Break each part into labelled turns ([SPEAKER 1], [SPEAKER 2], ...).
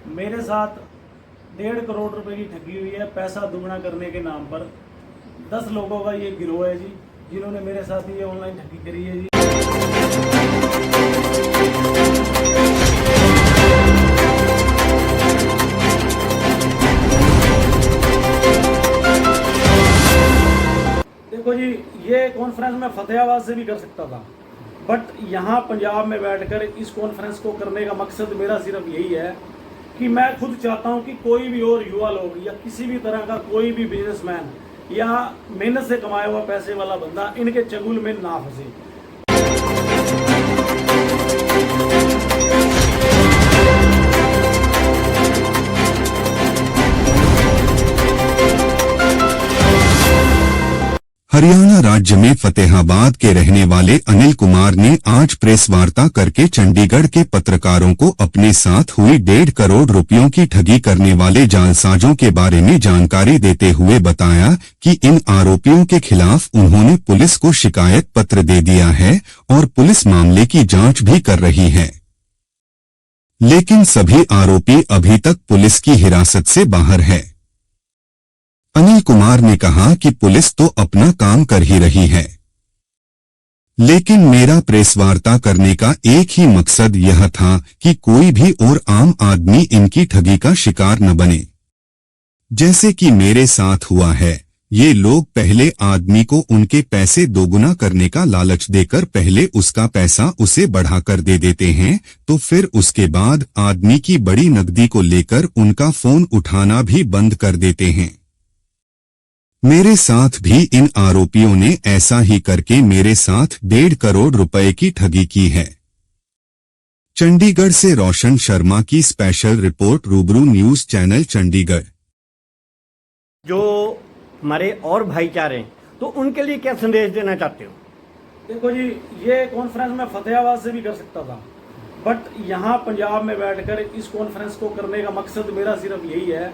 [SPEAKER 1] मेरे साथ 1.5 करोड़ रुपए की ठगी हुई है पैसा दुगना करने के नाम पर। 10 लोगों का ये गिरोह है जी, जिन्होंने मेरे साथ ये ऑनलाइन ठगी करी है जी। देखो जी, ये कॉन्फ्रेंस मैं फतेहाबाद से भी कर सकता था, बट यहाँ पंजाब में बैठकर इस कॉन्फ्रेंस को करने का मकसद मेरा सिर्फ यही है कि मैं खुद चाहता हूँ कि कोई भी और युवा लोग या किसी भी तरह का कोई भी बिजनेसमैन या मेहनत से कमाया हुआ पैसे वाला बंदा इनके चंगुल में ना फंसे।
[SPEAKER 2] हरियाणा राज्य में फतेहाबाद के रहने वाले अनिल कुमार ने आज प्रेस वार्ता करके चंडीगढ़ के पत्रकारों को अपने साथ हुई 1.5 करोड़ रुपयों की ठगी करने वाले जालसाजों के बारे में जानकारी देते हुए बताया कि इन आरोपियों के खिलाफ उन्होंने पुलिस को शिकायत पत्र दे दिया है और पुलिस मामले की जांच भी कर रही है, लेकिन सभी आरोपी अभी तक पुलिस की हिरासत से बाहर है। अनिल कुमार ने कहा कि पुलिस तो अपना काम कर ही रही है, लेकिन मेरा प्रेस वार्ता करने का एक ही मकसद यह था कि कोई भी और आम आदमी इनकी ठगी का शिकार न बने, जैसे कि मेरे साथ हुआ है। ये लोग पहले आदमी को उनके पैसे दोगुना करने का लालच देकर पहले उसका पैसा उसे बढ़ाकर दे देते हैं, तो फिर उसके बाद आदमी की बड़ी नकदी को लेकर उनका फोन उठाना भी बंद कर देते हैं। मेरे साथ भी इन आरोपियों ने ऐसा ही करके मेरे साथ 1.5 करोड़ रुपए की ठगी की है। चंडीगढ़ से रोशन शर्मा की स्पेशल रिपोर्ट, रूबरू न्यूज चैनल चंडीगढ़।
[SPEAKER 3] जो हमारे और भाईचारे हैं, तो उनके लिए क्या संदेश देना चाहते हो?
[SPEAKER 1] देखो जी, ये कॉन्फ्रेंस मैं फतेहाबाद से भी कर सकता था, बट यहाँ पंजाब में बैठकर इस कॉन्फ्रेंस को करने का मकसद मेरा सिर्फ यही है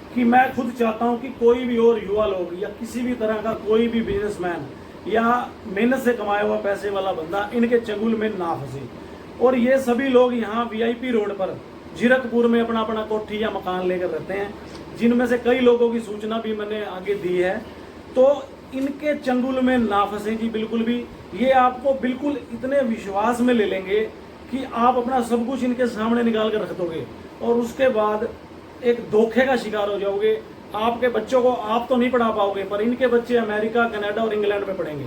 [SPEAKER 1] कि मैं खुद चाहता हूँ कि कोई भी और युवा लोग या किसी भी तरह का कोई भी बिजनेसमैन या मेहनत से कमाया हुआ पैसे वाला बंदा इनके चंगुल में ना फंसे। और ये सभी लोग यहाँ वीआईपी रोड पर जीरकपुर में अपना अपना कोठी या मकान लेकर रहते हैं, जिनमें से कई लोगों की सूचना भी मैंने आगे दी है। तो इनके चंगुल में ना फंसे जी, बिल्कुल भी। ये आपको बिल्कुल इतने विश्वास में ले लेंगे कि आप अपना सब कुछ इनके सामने निकाल कर रख दोगे और उसके बाद एक धोखे का शिकार हो जाओगे। आपके बच्चों को आप तो नहीं पढ़ा पाओगे, पर इनके बच्चे अमेरिका, कनाडा और इंग्लैंड में पढ़ेंगे।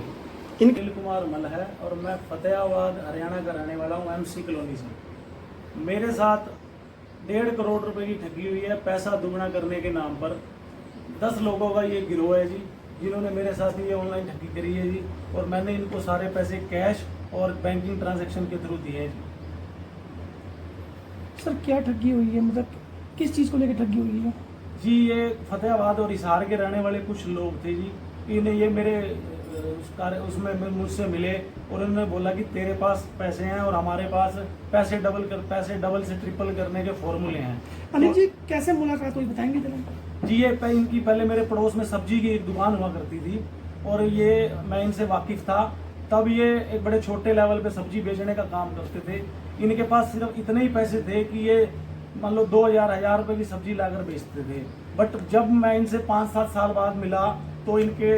[SPEAKER 1] अनिल कुमार मल है और मैं फतेहाबाद हरियाणा का रहने वाला हूँ, एमसी कॉलोनी से। मेरे साथ 1.5 करोड़ रुपए की ठगी हुई है पैसा दुगना करने के नाम पर। 10 लोगों का ये गिरोह है जी, जिन्होंने मेरे साथ ये ऑनलाइन ठगी करी है जी, और मैंने इनको सारे पैसे कैश और बैंकिंग ट्रांजैक्शन के थ्रू दिए हैं जी।
[SPEAKER 4] सर क्या ठगी हुई है, मतलब किस चीज़ को लेकर ठगी हुई है?
[SPEAKER 1] जी, ये फतेहाबाद और हिसार के रहने वाले कुछ लोग थे जी। इन्हें ये मेरे उसमें मुझसे मिले और उन्होंने बोला कि तेरे पास पैसे हैं और हमारे पास पैसे डबल से ट्रिपल करने के फॉर्मूले हैं।
[SPEAKER 4] अनिल जी कैसे मुलाकात हुई, बताएंगे जरा?
[SPEAKER 1] जी, ये इनकी पहले मेरे पड़ोस में सब्जी की एक दुकान हुआ करती थी और ये मैं इनसे वाकिफ था। तब ये एक बड़े छोटे लेवल पे सब्जी बेचने का काम करते थे। इनके पास सिर्फ इतने ही पैसे थे कि ये मान लो 1000 रुपए की सब्जी लाकर बेचते थे। बट जब मैं इनसे 5-7 साल बाद मिला तो इनके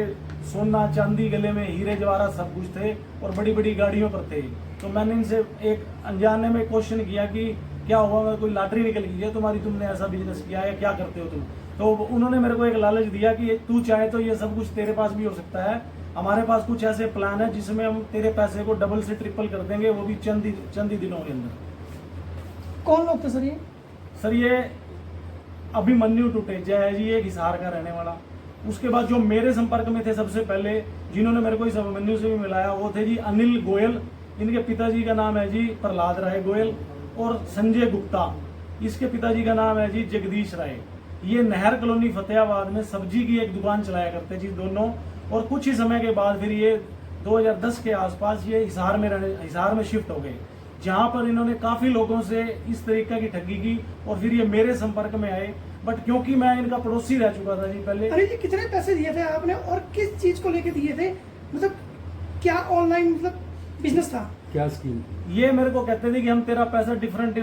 [SPEAKER 1] सोना चांदी, गले में हीरे जवाहरात सब कुछ थे और बड़ी बड़ी गाड़ियों पर थे। तो मैंने इनसे एक अनजाने में क्वेश्चन किया कि क्या हुआ, कोई लॉटरी निकल गई है तुम्हारी, तुमने ऐसा बिजनेस किया है, क्या करते हो तुम? तो उन्होंने मेरे को एक लालच दिया कि तू चाहे तो ये सब कुछ तेरे पास भी हो सकता है, हमारे पास कुछ ऐसे प्लान है जिसमें हम तेरे पैसे को डबल से ट्रिपल कर देंगे, वो भी चंद ही दिनों के अंदर।
[SPEAKER 4] कौन लोग थे सर ये?
[SPEAKER 1] सर ये अभिमन्यु टुटेजा है जी, एक हिसार का रहने वाला। उसके बाद जो मेरे संपर्क में थे सबसे पहले, जिन्होंने मेरे को इस अभिमन्यु से भी मिलाया, वो थे जी अनिल गोयल। इनके पिताजी का नाम है जी प्रहलाद राय गोयल और संजय गुप्ता। इसके पिताजी का नाम है जी जगदीश राय। ये नहर कॉलोनी फतेहाबाद में सब्जी की एक दुकान चलाया करते जी दोनों। और कुछ ही समय के बाद फिर ये 2010 के आसपास ये हिसार में शिफ्ट हो गए, जहां पर इन्होंने काफी लोगों से इस तरीके की ठगी की और फिर ये मेरे संपर्क में आए। बट क्योंकि मैं इनका पड़ोसी रह चुका था जी पहले।
[SPEAKER 4] अरे जी कितने पैसे दिए थे आपने और किस चीज को लेके दिए थे, मतलब क्या ऑनलाइन मतलब बिजनेस था,
[SPEAKER 5] क्या स्कीम?
[SPEAKER 1] ये मेरे को कहते थे कि हम तेरा पैसा डिफरेंट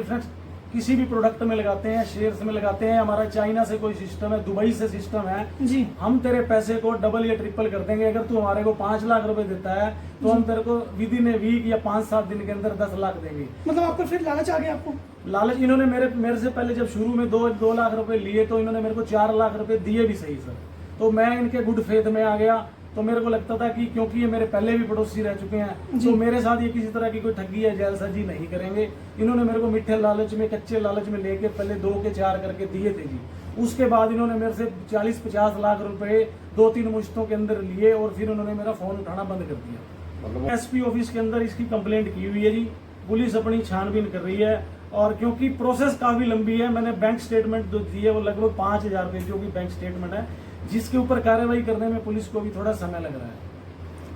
[SPEAKER 1] किसी भी प्रोडक्ट में लगाते हैं, शेयर्स में लगाते हैं। हमारा चाइना से कोई सिस्टम है, दुबई से सिस्टम है,
[SPEAKER 4] जी
[SPEAKER 1] हम तेरे पैसे को डबल या ट्रिपल कर देंगे। अगर तू हमारे को 5 लाख रुपए देता है तो हम तेरे को विद इन ए वीक या 5-7 दिन के अंदर 10 लाख देंगे।
[SPEAKER 4] मतलब आपको फिर लालच आ गया आपको?
[SPEAKER 1] लालच इन्होंने मेरे से पहले जब शुरू में 2 लाख रुपए लिए तो इन्होंने मेरे को 4 लाख रुपए दिए भी सही सर। तो मैं इनके गुड फेथ में आ गया। तो मेरे को लगता था कि क्योंकि ये मेरे पहले भी पड़ोसी रह चुके हैं तो मेरे साथ ये किसी तरह की कोई ठगी या जालसाजी नहीं करेंगे। इन्होंने मेरे को मीठे लालच में, कच्चे लालच में लेके पहले 2 के 4 करके दिए थे जी। उसके बाद इन्होंने मेरे से 40-50 लाख रुपए 2-3 मुश्तों के अंदर लिए और फिर उन्होंने मेरा फोन उठाना बंद कर दिया। एसपी ऑफिस के अंदर इसकी कंप्लेंट की हुई है जी। पुलिस अपनी छानबीन कर रही है और क्योंकि प्रोसेस काफी लंबी है, मैंने बैंक स्टेटमेंट जो दी है वो लगभग 5000 पेज जो कि बैंक स्टेटमेंट है, जिसके ऊपर कार्रवाई करने में पुलिस को भी थोड़ा समय लग रहा है।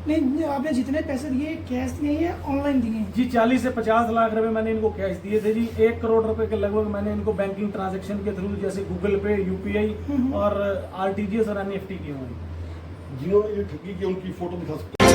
[SPEAKER 4] नहीं, आपने जितने पैसे दिए कैश दिए या ऑनलाइन दिए?
[SPEAKER 1] जी 40 से 50 लाख रुपए मैंने इनको कैश दिए थे जी। 1 करोड़ रुपए के लगभग मैंने इनको बैंकिंग ट्रांजैक्शन के थ्रू जैसे गूगल पे, यूपीआई और आरटीजीएस और एनईएफटी किए हुए हैं।
[SPEAKER 5] जिन्होंने ये ठगी की उनकी फोटो दिखा सकते हैं?